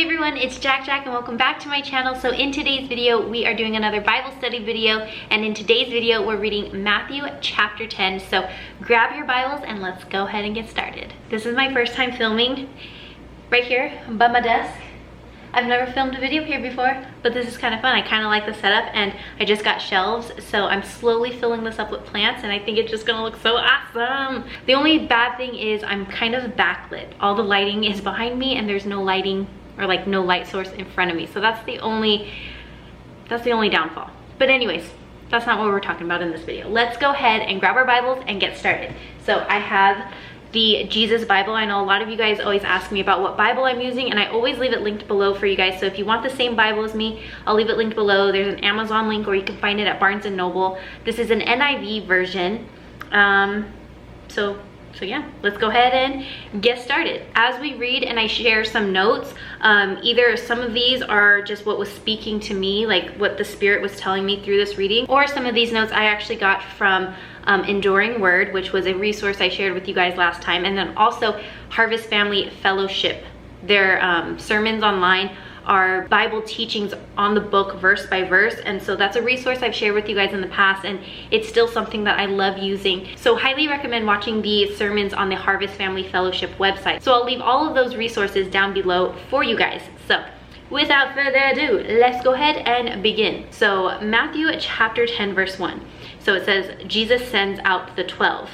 Hey everyone, it's JaaackJack and welcome back to my channel. So in today's video, we are doing another Bible study video, and in today's video, we're reading Matthew chapter 10. So grab your Bibles and let's go ahead and get started. This is my first time filming right here by my desk. I've never filmed a video here before, but this is kind of fun. I kind of like the setup, and I just got shelves, so I'm slowly filling this up with plants, and I think it's just gonna look so awesome. The only bad thing is I'm kind of backlit. All the lighting is behind me, and there's no lighting or like no light source in front of me, so that's the only downfall. But anyways, that's not what we're talking about in this video. Let's go ahead and grab our Bibles and get started. So I have the Jesus Bible. I know a lot of you guys always ask me about what Bible I'm using, and I always leave it linked below for you guys. So if you want the same Bible as me, I'll leave it linked below. There's an Amazon link, or you can find it at Barnes & Noble. This is an NIV version. So yeah, let's go ahead and get started. As we read and I share some notes, either some of these are just what was speaking to me, like what the Spirit was telling me through this reading, or some of these notes I actually got from Enduring Word, which was a resource I shared with you guys last time, and then also Harvest Family Fellowship. Their sermons online are Bible teachings on the book verse by verse, and so that's a resource I've shared with you guys in the past, and it's still something that I love using. So highly recommend watching the sermons on the Harvest Family Fellowship website. So I'll leave all of those resources down below for you guys. So without further ado, let's go ahead and begin. So Matthew chapter 10 verse 1. So it says, Jesus sends out the 12.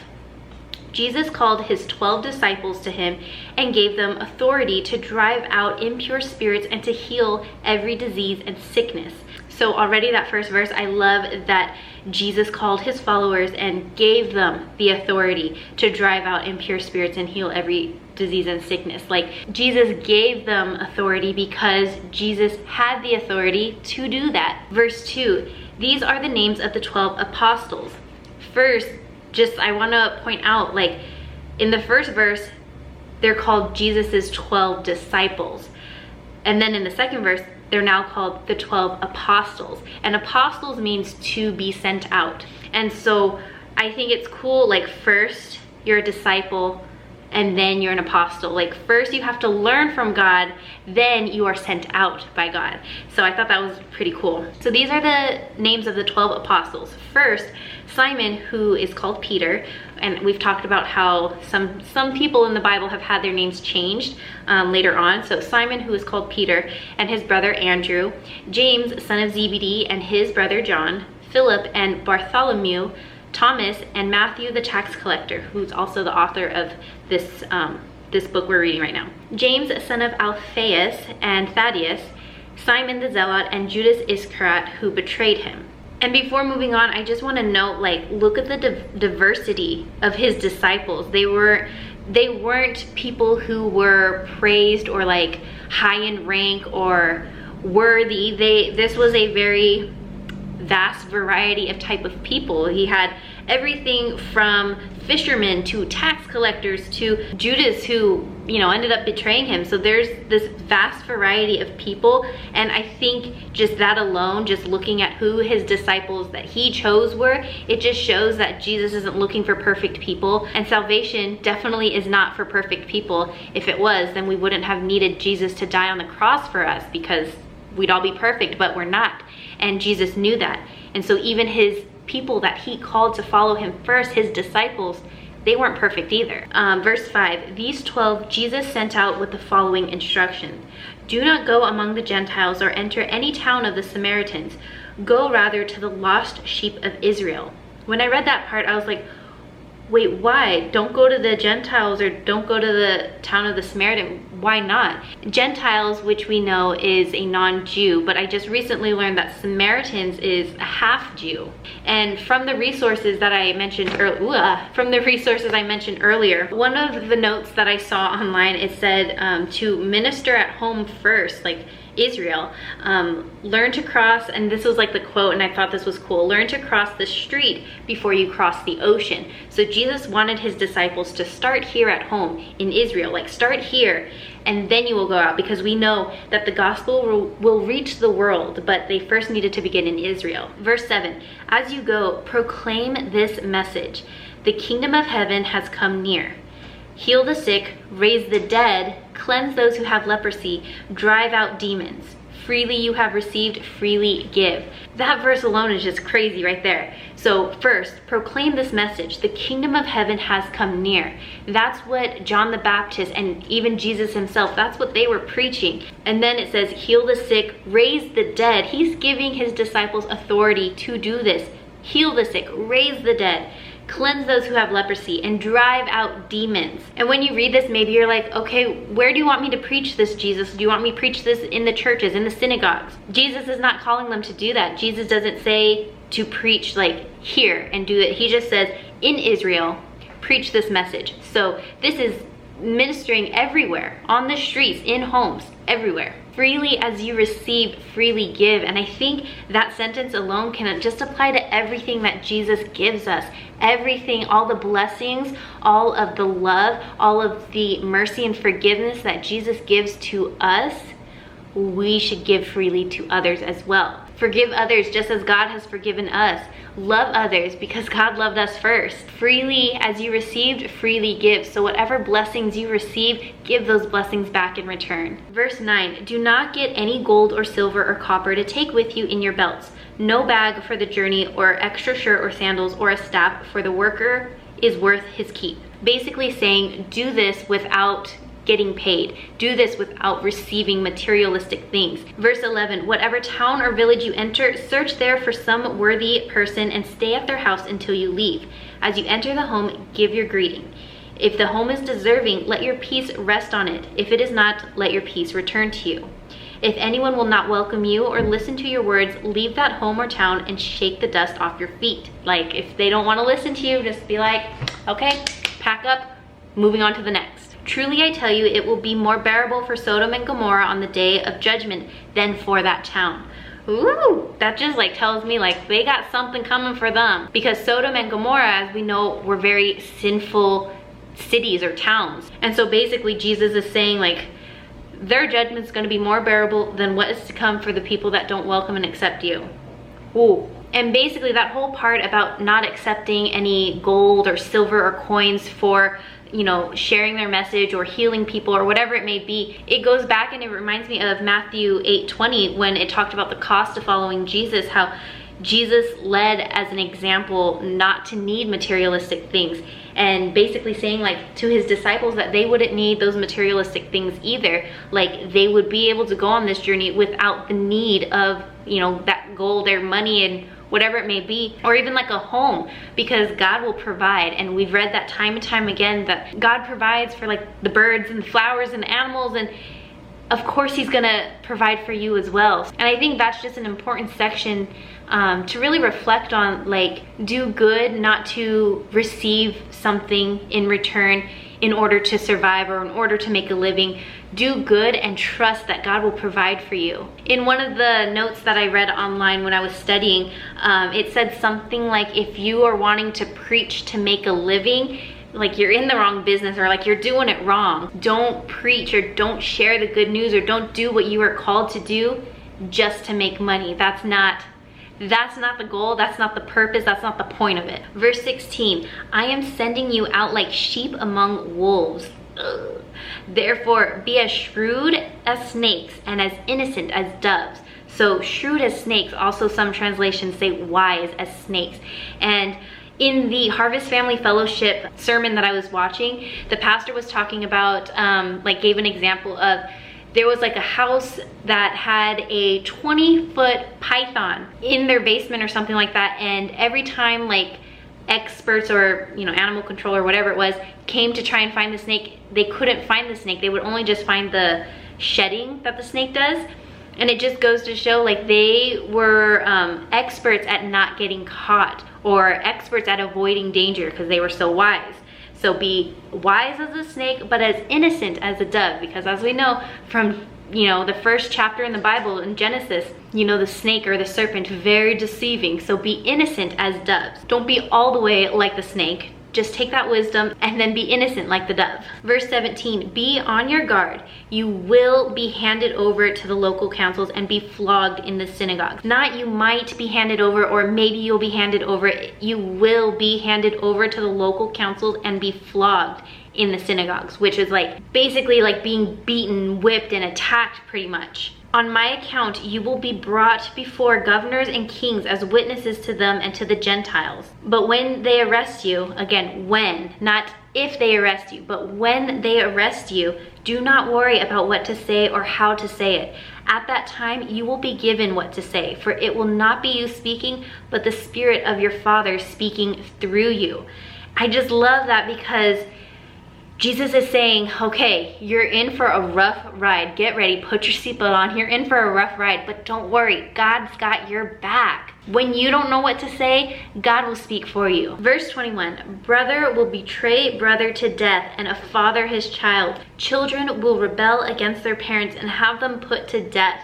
Jesus called his 12 disciples to him and gave them authority to drive out impure spirits and to heal every disease and sickness. So already that first verse, I love that Jesus called his followers and gave them the authority to drive out impure spirits and heal every disease and sickness. Like, Jesus gave them authority because Jesus had the authority to do that. Verse 2, these are the names of the 12 apostles. First, I want to point out, like, in the first verse, they're called Jesus's 12 disciples. And then in the second verse, they're now called the 12 apostles. And apostles means to be sent out. And so I think it's cool, like, first you're a disciple and then you're an apostle. Like, first you have to learn from God, then you are sent out by God. So I thought that was pretty cool. So these are the names of the 12 apostles. First, Simon, who is called Peter, and we've talked about how some people in the Bible have had their names changed later on. So Simon, who is called Peter, and his brother Andrew, James, son of Zebedee, and his brother John, Philip and Bartholomew, Thomas, and Matthew the tax collector, who's also the author of this this book we're reading right now, James, son of Alphaeus, and Thaddeus, Simon the Zealot, and Judas Iscariot, who betrayed him. And before moving on, I just want to note, like, look at the diversity of his disciples. They weren't people who were praised or like high in rank or worthy. This was a very vast variety of type of people. He had everything from fishermen to tax collectors to Judas, who, you know, ended up betraying him. So there's this vast variety of people, and I think just that alone, just looking at who his disciples that he chose were, it just shows that Jesus isn't looking for perfect people, and salvation definitely is not for perfect people. If it was, then we wouldn't have needed Jesus to die on the cross for us, because we'd all be perfect, but we're not. And Jesus knew that. And so even his people that he called to follow him first, his disciples, they weren't perfect either. Verse 5, these 12 Jesus sent out with the following instruction. Do not go among the Gentiles or enter any town of the Samaritans. Go rather to the lost sheep of Israel. When I read that part, I was like, wait, why? Don't go to the Gentiles or don't go to the town of the Samaritan. Why not? Gentiles, which we know is a non-Jew, but I just recently learned that Samaritans is a half-Jew. And from the resources that I mentioned earlier, one of the notes that I saw online, it said to minister at home first, like Israel, learn to cross, and this was like the quote, and I thought this was cool, learn to cross the street before you cross the ocean. So Jesus wanted his disciples to start here at home in Israel, like start here and then you will go out, because we know that the gospel will reach the world, but they first needed to begin in Israel. Verse 7, as you go, proclaim this message, the kingdom of heaven has come near. Heal the sick, raise the dead, cleanse those who have leprosy, drive out demons. Freely you have received, freely give. That verse alone is just crazy right there. So first, proclaim this message. The kingdom of heaven has come near. That's what John the Baptist and even Jesus himself, that's what they were preaching. And then it says, heal the sick, raise the dead. He's giving his disciples authority to do this. Heal the sick, raise the dead, cleanse those who have leprosy, and drive out demons. And when you read this, maybe you're like, okay, where do you want me to preach this, Jesus? Do you want me to preach this in the churches, in the synagogues? Jesus is not calling them to do that. Jesus doesn't say to preach like here and do it. He just says, in Israel, preach this message. So this is ministering everywhere, on the streets, in homes, everywhere. Freely as you receive, freely give. And I think that sentence alone can just apply to everything that Jesus gives us. Everything, all the blessings, all of the love, all of the mercy and forgiveness that Jesus gives to us, we should give freely to others as well. Forgive others just as God has forgiven us. Love others because God loved us first. Freely as you received, freely give. So whatever blessings you receive, give those blessings back in return. Verse 9, do not get any gold or silver or copper to take with you in your belts. No bag for the journey or extra shirt or sandals or a staff, for the worker is worth his keep. Basically saying, do this without getting paid. Do this without receiving materialistic things. Verse 11, whatever town or village you enter, search there for some worthy person and stay at their house until you leave. As you enter the home, give your greeting. If the home is deserving, let your peace rest on it. If it is not, let your peace return to you. If anyone will not welcome you or listen to your words, leave that home or town and shake the dust off your feet. Like, if they don't want to listen to you, just be like, okay, pack up, moving on to the next. Truly I tell you, it will be more bearable for Sodom and Gomorrah on the day of judgment than for that town. Ooh, that just like tells me like they got something coming for them. Because Sodom and Gomorrah, as we know, were very sinful cities or towns. And so basically Jesus is saying like, their judgment's gonna be more bearable than what is to come for the people that don't welcome and accept you. Ooh. And basically that whole part about not accepting any gold or silver or coins for, you know, sharing their message or healing people or whatever it may be, it goes back and it reminds me of Matthew 8:20 when it talked about the cost of following Jesus, how Jesus led as an example not to need materialistic things, and basically saying like to his disciples that they wouldn't need those materialistic things either. Like they would be able to go on this journey without the need of, you know, that gold or money and whatever it may be, or even like a home, because God will provide. And we've read that time and time again that God provides for like the birds and the flowers and the animals, and of course he's gonna provide for you as well. And I think that's just an important section to really reflect on, like, do good not to receive something in return in order to survive or in order to make a living. Do good and trust that God will provide for you. In one of the notes that I read online when I was studying, it said something like, if you are wanting to preach to make a living, like you're in the wrong business or like you're doing it wrong. Don't preach or don't share the good news or don't do what you are called to do just to make money. That's not the goal, that's not the purpose, that's not the point of it. Verse 16, I am sending you out like sheep among wolves. Ugh. Therefore, be as shrewd as snakes and as innocent as doves. So shrewd as snakes, also some translations say wise as snakes. And in the Harvest Family Fellowship sermon that I was watching, the pastor was talking about, like gave an example of, there was like a house that had a 20-foot python in their basement or something like that, and every time like experts or, you know, animal control or whatever it was came to try and find the snake, they couldn't find the snake. They would only just find the shedding that the snake does. And it just goes to show like they were experts at not getting caught, or experts at avoiding danger because they were so wise. So be wise as a snake, but as innocent as a dove, because as we know from, you know, the first chapter in the Bible in Genesis, you know, the snake or the serpent, very deceiving. So be innocent as doves. Don't be all the way like the snake. Just take that wisdom and then be innocent like the dove. Verse 17, be on your guard. You will be handed over to the local councils and be flogged in the synagogues. Not you might be handed over or maybe you'll be handed over. You will be handed over to the local councils and be flogged in the synagogues, which is like basically like being beaten, whipped, and attacked pretty much. On my account, you will be brought before governors and kings as witnesses to them and to the Gentiles. But when they arrest you, again, when, not if they arrest you, but when they arrest you, do not worry about what to say or how to say it. At that time, you will be given what to say, for it will not be you speaking, but the Spirit of your Father speaking through you. I just love that because Jesus is saying, okay, you're in for a rough ride. Get ready, put your seatbelt on. You're in for a rough ride, but don't worry, God's got your back. When you don't know what to say, God will speak for you. Verse 21, brother will betray brother to death, and a father his child. Children will rebel against their parents and have them put to death.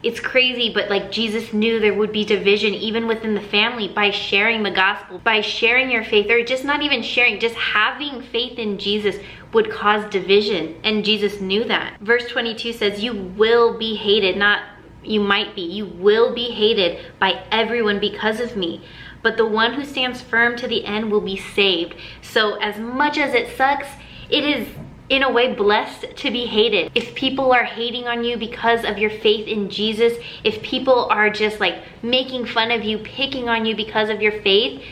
It's crazy, but like Jesus knew there would be division even within the family by sharing the gospel, by sharing your faith, or just not even sharing, just having faith in Jesus would cause division. And Jesus knew that. Verse 22 says, you will be hated, not you might be, you will be hated by everyone because of me. But the one who stands firm to the end will be saved. So as much as it sucks, it is in a way blessed to be hated. If people are hating on you because of your faith in Jesus, if people are just like making fun of you, picking on you because of your faith,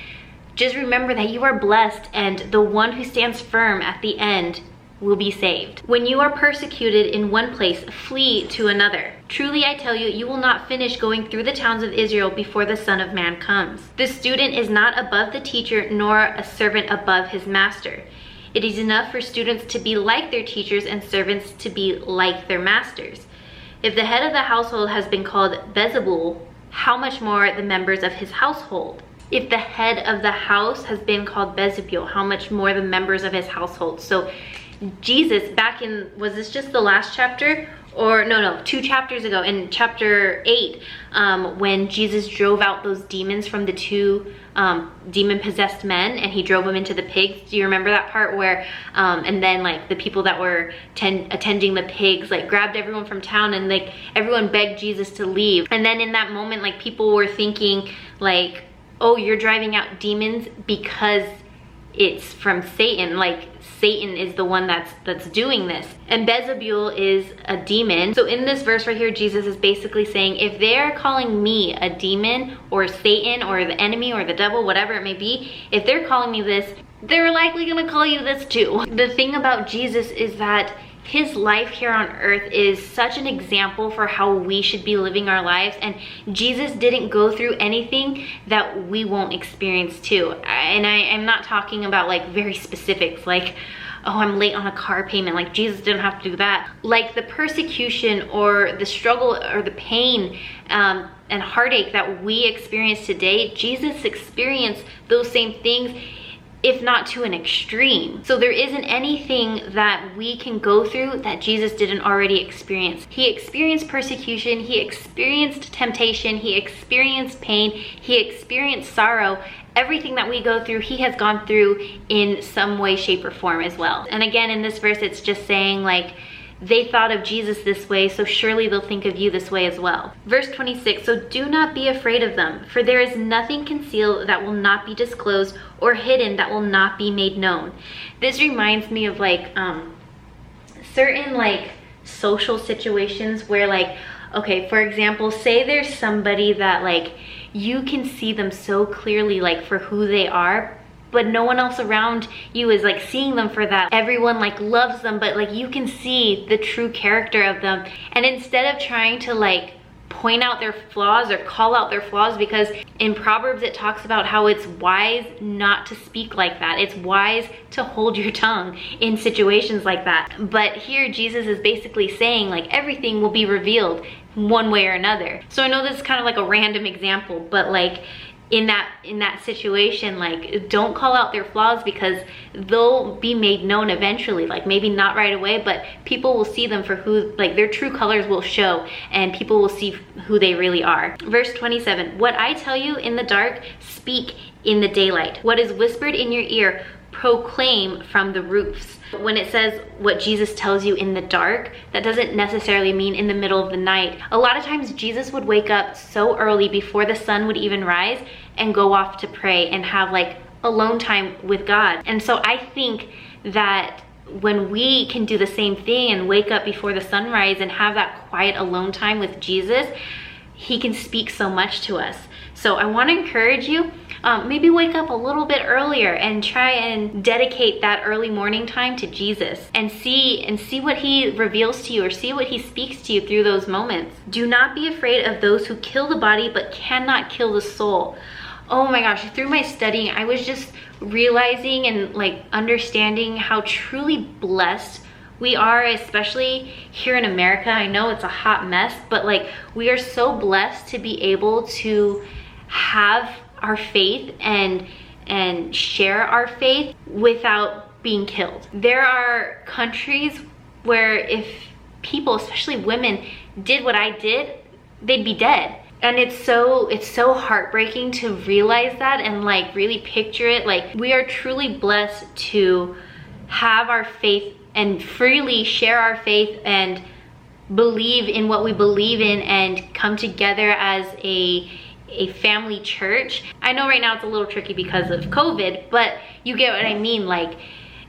just remember that you are blessed, and the one who stands firm at the end will be saved. When you are persecuted in one place, flee to another. Truly I tell you, you will not finish going through the towns of Israel before the Son of Man comes. The student is not above the teacher, nor a servant above his master. It is enough for students to be like their teachers and servants to be like their masters. If the head of the household has been called Beelzebul, how much more the members of his household? If the head of the house has been called Beelzebul, how much more the members of his household? So Jesus, back in, was this just the last chapter? Or no, 2 chapters ago in chapter 8, when Jesus drove out those demons from the 2 demon-possessed men, and he drove them into the pigs. Do you remember that part where, and then like the people that were attending the pigs like grabbed everyone from town, and like everyone begged Jesus to leave. And then in that moment, like people were thinking like, oh, you're driving out demons because it's from Satan, like Satan is the one that's doing this. And Beelzebul is a demon. So in this verse right here, Jesus is basically saying, if they're calling me a demon or Satan or the enemy or the devil, whatever it may be, if they're calling me this, they're likely gonna call you this too. The thing about Jesus is that his life here on earth is such an example for how we should be living our lives, and Jesus didn't go through anything that we won't experience too. And I'm not talking about like very specifics, like, oh, I'm late on a car payment. Like Jesus didn't have to do that. Like the persecution or the struggle or the pain and heartache that we experience today, Jesus experienced those same things, if not to an extreme. So there isn't anything that we can go through that Jesus didn't already experience. He experienced persecution, he experienced temptation, he experienced pain, he experienced sorrow. Everything that we go through, he has gone through in some way, shape, or form as well. And again, in this verse, it's just saying like, they thought of Jesus this way, so surely they'll think of you this way as well. Verse 26, so do not be afraid of them, for there is nothing concealed that will not be disclosed, or hidden that will not be made known. This reminds me of like certain like social situations where like, okay, for example, say there's somebody that like you can see them so clearly like for who they are, but no one else around you is like seeing them for that. Everyone like loves them, but like you can see the true character of them. And instead of trying to like point out their flaws or call out their flaws, because in Proverbs it talks about how it's wise not to speak like that. It's wise to hold your tongue in situations like that. But here Jesus is basically saying like everything will be revealed one way or another. So I know this is kind of like a random example, but like in that situation, like don't call out their flaws, because they'll be made known eventually. Like maybe not right away, but people will see them for who, like their true colors will show, and people will see who they really are. Verse 27, what I tell you in the dark, speak in the daylight. What is whispered in your ear, proclaim from the roofs. When it says what Jesus tells you in the dark, that doesn't necessarily mean in the middle of the night. A lot of times Jesus would wake up so early before the sun would even rise and go off to pray and have like alone time with God. And so I think that when we can do the same thing and wake up before the sunrise and have that quiet alone time with Jesus, he can speak so much to us. So I want to encourage you, maybe wake up a little bit earlier and try and dedicate that early morning time to Jesus and see what he reveals to you, or see what he speaks to you through those moments. Do not be afraid of those who kill the body but cannot kill the soul. Oh my gosh, through my studying, I was just realizing and like understanding how truly blessed we are, especially here in America. I know it's a hot mess, but like we are so blessed to be able to have our faith and share our faith without being killed. There are countries where if people, especially women, did what I did, they'd be dead. And it's so heartbreaking to realize that and like really picture it. Like, we are truly blessed to have our faith and freely share our faith and believe in what we believe in and come together as a family church. I know right now it's a little tricky because of COVID, but you get what I mean. Like,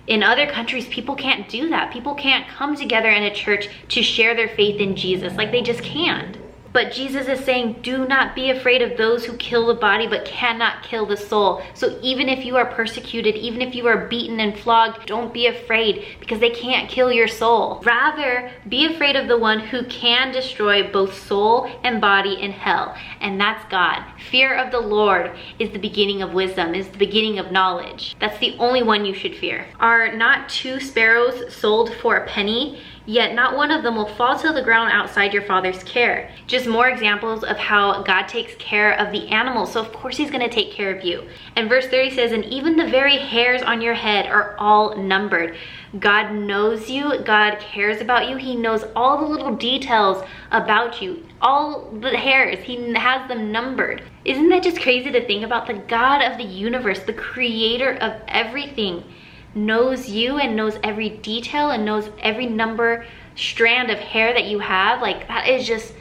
in other countries, people can't do that. People can't come together in a church to share their faith in Jesus. Like, they just can't. But Jesus is saying, do not be afraid of those who kill the body but cannot kill the soul. So even if you are persecuted, even if you are beaten and flogged, don't be afraid, because they can't kill your soul. Rather, be afraid of the one who can destroy both soul and body in hell, and that's God. Fear of the Lord is the beginning of wisdom, is the beginning of knowledge. That's the only one you should fear. Are not 2 sparrows sold for a penny? Yet not one of them will fall to the ground outside your Father's care. Just more examples of how God takes care of the animals. So of course he's gonna take care of you. And verse 30 says, and even the very hairs on your head are all numbered. God knows you, God cares about you. He knows all the little details about you, all the hairs, he has them numbered. Isn't that just crazy to think about? The God of the universe, the creator of everything, knows you and knows every detail and knows every number, strand of hair that you have. Like, that is just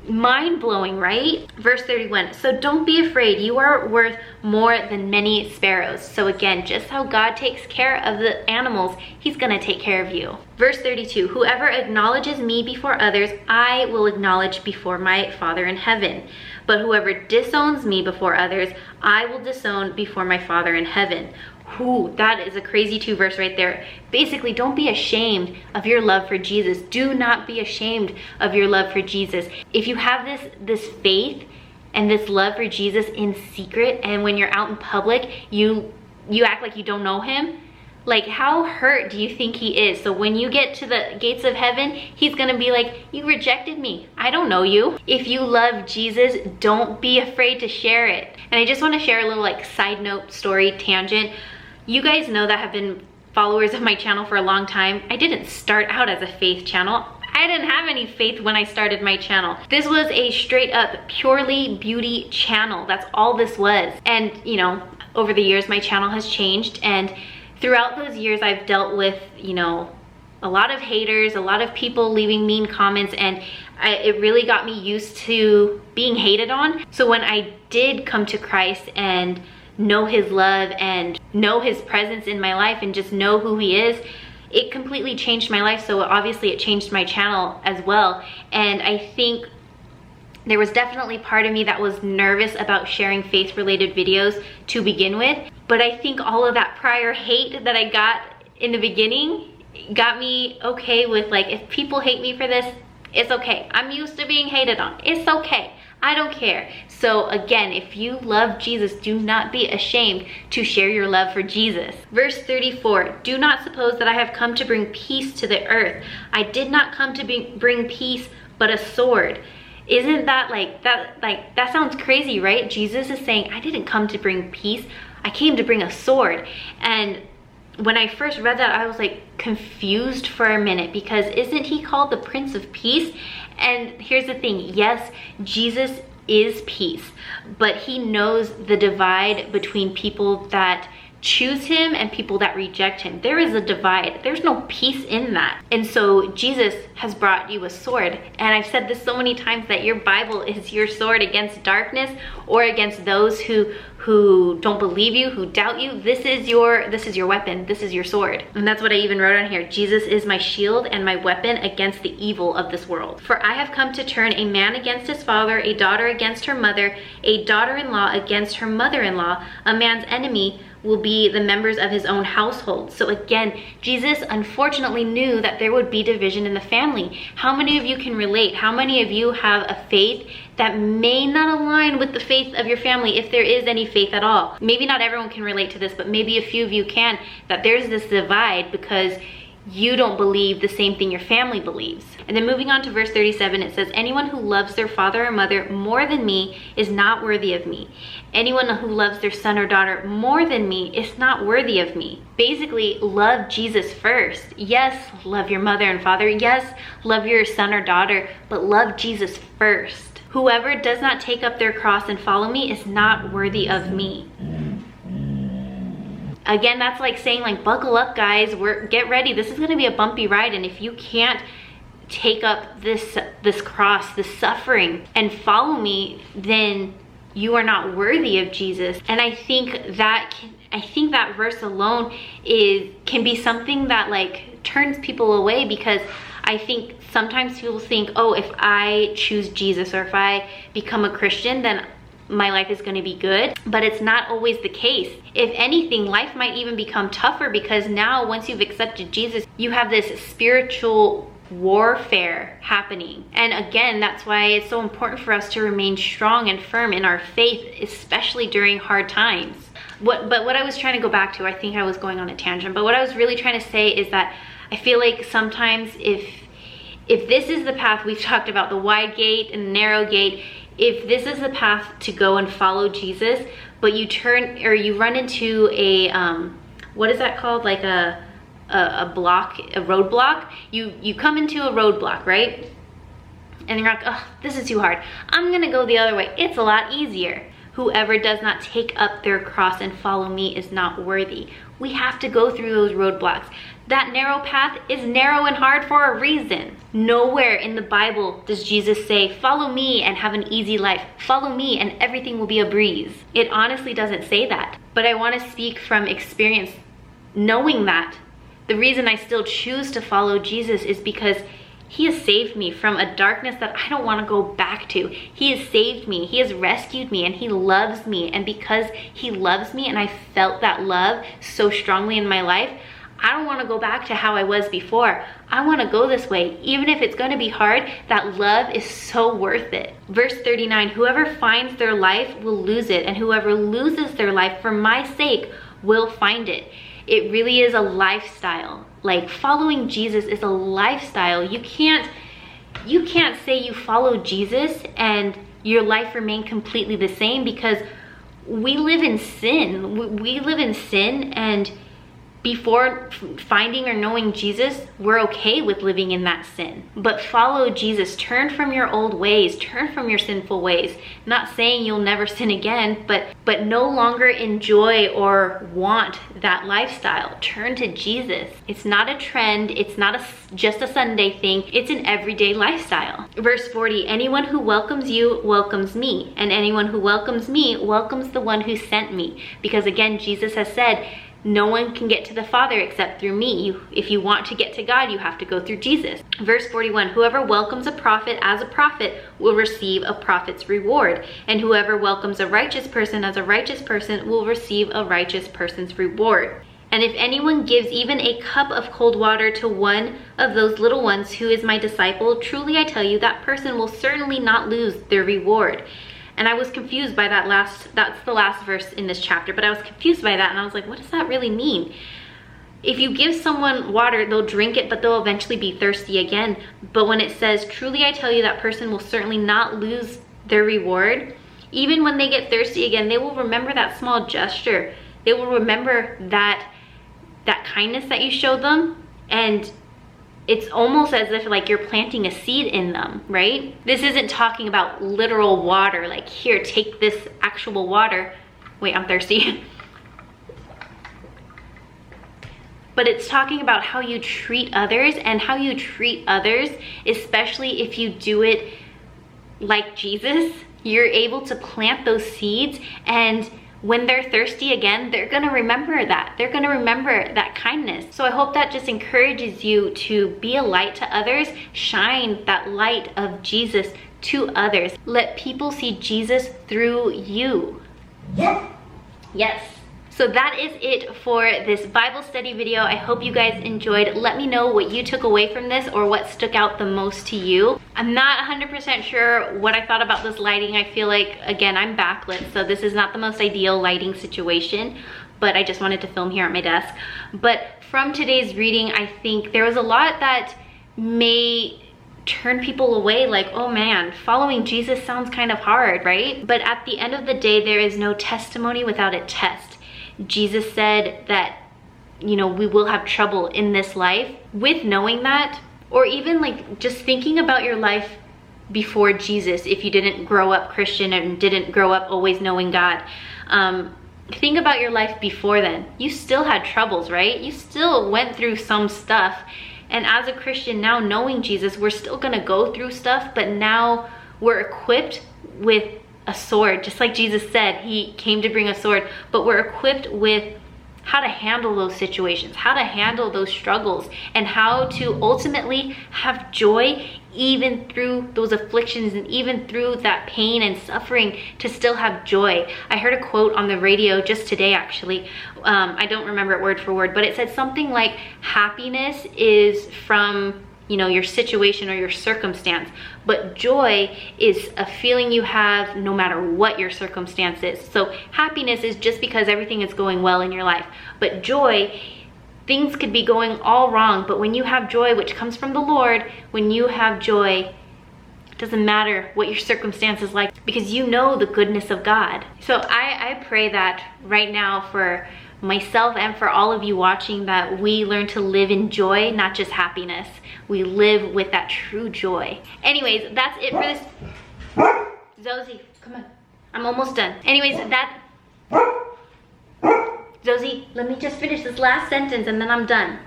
mind-blowing, right? Verse 31, so don't be afraid, you are worth more than many sparrows. So again, just how God takes care of the animals, he's gonna take care of you. Verse 32, whoever acknowledges me before others, I will acknowledge before my Father in heaven. But whoever disowns me before others, I will disown before my Father in heaven. Ooh, that is a crazy 2 verse right there. Basically, don't be ashamed of your love for Jesus. Do not be ashamed of your love for Jesus. If you have this faith and this love for Jesus in secret, and when you're out in public, you act like you don't know him, like, how hurt do you think he is? So when you get to the gates of heaven, he's gonna be like, you rejected me, I don't know you. If you love Jesus, don't be afraid to share it. And I just want to share a little like side note story tangent. You guys know that have been followers of my channel for a long time. I didn't start out as a faith channel. I didn't have any faith when I started my channel. This was a straight up purely beauty channel. That's all this was. And you know, over the years my channel has changed, and throughout those years I've dealt with, you know, a lot of haters, a lot of people leaving mean comments, and it really got me used to being hated on. So when I did come to Christ and know his love and know his presence in my life and just know who he is, it completely changed my life. So obviously it changed my channel as well. And I think there was definitely part of me that was nervous about sharing faith related videos to begin with. But I think all of that prior hate that I got in the beginning got me okay with, like, if people hate me for this, it's okay. I'm used to being hated on. It's okay. I don't care. So again, if you love Jesus, do not be ashamed to share your love for Jesus. Verse 34, do not suppose that I have come to bring peace to the earth. I did not come to bring peace, but a sword. Isn't that that sounds crazy, right? Jesus is saying, I didn't come to bring peace. I came to bring a sword. And when I first read that, I was like confused for a minute, because isn't he called the Prince of Peace? And here's the thing, yes, Jesus is peace, but he knows the divide between people that choose him and people that reject him. There is a divide. There's no peace in that. And so Jesus has brought you a sword. And I've said this so many times that your Bible is your sword against darkness or against those who don't believe you, who doubt you. This is your weapon. This is your sword. And that's what I even wrote on here. Jesus is my shield and my weapon against the evil of this world. For I have come to turn a man against his father, a daughter against her mother, a daughter-in-law against her mother-in-law. A man's enemy will be the members of his own household. So again, Jesus unfortunately knew that there would be division in the family. How many of you can relate? How many of you have a faith that may not align with the faith of your family, if there is any faith at all? Maybe not everyone can relate to this, but maybe a few of you can, that there's this divide because you don't believe the same thing your family believes. And then moving on to verse 37, it says, anyone who loves their father or mother more than me is not worthy of me. Anyone who loves their son or daughter more than me is not worthy of me. Basically, love Jesus first. Yes, love your mother and father. Yes, love your son or daughter, but love Jesus first. Whoever does not take up their cross and follow me is not worthy of me. Again, that's like saying, like, buckle up, guys. Get ready. This is going to be a bumpy ride. And if you can't take up this cross, this suffering, and follow me, then you are not worthy of Jesus. And I think that verse alone can be something that like turns people away, because I think sometimes people think, oh, if I choose Jesus or if I become a Christian, then my life is going to be good. But it's not always the case. If anything, life might even become tougher, because now once you've accepted Jesus, you have this spiritual warfare happening. And again, that's why it's so important for us to remain strong and firm in our faith, especially during hard times. But what I was trying to go back to, I think I was going on a tangent, but what I was really trying to say is that I feel like sometimes if this is the path, we've talked about the wide gate and the narrow gate, if this is the path to go and follow Jesus, but you turn or you run into a what is that called, like a roadblock, you come into a roadblock, right? And you're like, oh, this is too hard, I'm gonna go the other way, it's a lot easier. Whoever does not take up their cross and follow me is not worthy. We have to go through those roadblocks. That narrow path is narrow and hard for a reason. Nowhere in the Bible does Jesus say, follow me and have an easy life. Follow me and everything will be a breeze. It honestly doesn't say that. But I want to speak from experience, knowing that the reason I still choose to follow Jesus is because he has saved me from a darkness that I don't want to go back to. He has saved me, he has rescued me, and he loves me. And because he loves me and I felt that love so strongly in my life, I don't want to go back to how I was before. I want to go this way. Even if it's going to be hard, that love is so worth it. Verse 39, whoever finds their life will lose it, and whoever loses their life for my sake will find it. It really is a lifestyle. Like, following Jesus is a lifestyle. You can't say you follow Jesus and your life remain completely the same, because we live in sin. We live in sin, and before finding or knowing Jesus, we're okay with living in that sin. But follow Jesus. Turn from your old ways. Turn from your sinful ways. Not saying you'll never sin again, but no longer enjoy or want that lifestyle. Turn to Jesus. It's not a trend. It's not just a Sunday thing. It's an everyday lifestyle. Verse 40, anyone who welcomes you welcomes me, and anyone who welcomes me welcomes the one who sent me. Because again, Jesus has said, no one can get to the Father except through me. If you want to get to God, you have to go through Jesus. Verse 41, whoever welcomes a prophet as a prophet will receive a prophet's reward. And whoever welcomes a righteous person as a righteous person will receive a righteous person's reward. And if anyone gives even a cup of cold water to one of those little ones who is my disciple, truly I tell you, that person will certainly not lose their reward. And I was confused by that's the last verse in this chapter, but I was confused by that, and I was like, what does that really mean? If you give someone water, they'll drink it, but they'll eventually be thirsty again. But when it says, truly I tell you, that person will certainly not lose their reward, even when they get thirsty again, they will remember that small gesture. They will remember that kindness that you showed them, and it's almost as if like you're planting a seed in them, right? This isn't talking about literal water, like here, take this actual water. Wait, I'm thirsty. but it's talking about how you treat others, and how you treat others, especially if you do it like Jesus, you're able to plant those seeds, and when they're thirsty again, they're gonna remember that. They're gonna remember that kindness. So I hope that just encourages you to be a light to others, shine that light of Jesus to others. Let people see Jesus through you. Yes. So that is it for this Bible study video. I hope you guys enjoyed. Let me know what you took away from this, or what stuck out the most to you. I'm not 100% sure what I thought about this lighting. I feel like, again, I'm backlit, so this is not the most ideal lighting situation, but I just wanted to film here at my desk. But from today's reading, I think there was a lot that may turn people away, like, oh man, following Jesus sounds kind of hard, right? But at the end of the day, there is no testimony without a test. Jesus said that, you know, we will have trouble in this life. With knowing that, or even like just thinking about your life before Jesus, if you didn't grow up Christian and didn't grow up always knowing God, think about your life before then. You still had troubles, right? You still went through some stuff. And as a Christian now, knowing Jesus, we're still gonna go through stuff, but now we're equipped with a sword. Just like Jesus said, he came to bring a sword, but we're equipped with how to handle those situations, how to handle those struggles, and how to ultimately have joy even through those afflictions, and even through that pain and suffering, to still have joy. I heard a quote on the radio just today, actually. I don't remember it word for word, but it said something like, happiness is from, you know, your situation or your circumstance, but joy is a feeling you have no matter what your circumstance is. So happiness is just because everything is going well in your life, but joy, things could be going all wrong, but when you have joy, which comes from the Lord, when you have joy, it doesn't matter what your circumstance is like, because you know the goodness of God. So I pray that right now for myself and for all of you watching, that we learn to live in joy, not just happiness. We live with that true joy. Anyways, that's it for this. Zosie, come on. I'm almost done. Anyways, Zosie, let me just finish this last sentence and then I'm done.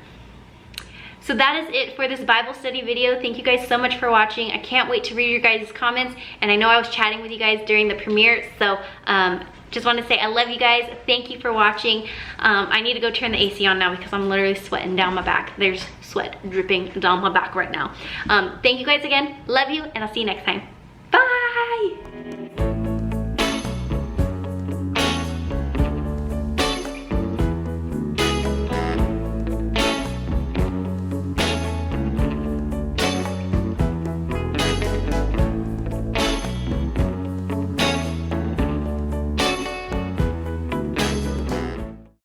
So that is it for this Bible study video. Thank you guys so much for watching. I can't wait to read your guys' comments. And I know I was chatting with you guys during the premiere, so just want to say I love you guys. Thank you for watching. I need to go turn the AC on now because I'm literally sweating down my back. There's sweat dripping down my back right now. Thank you guys again. Love you, and I'll see you next time.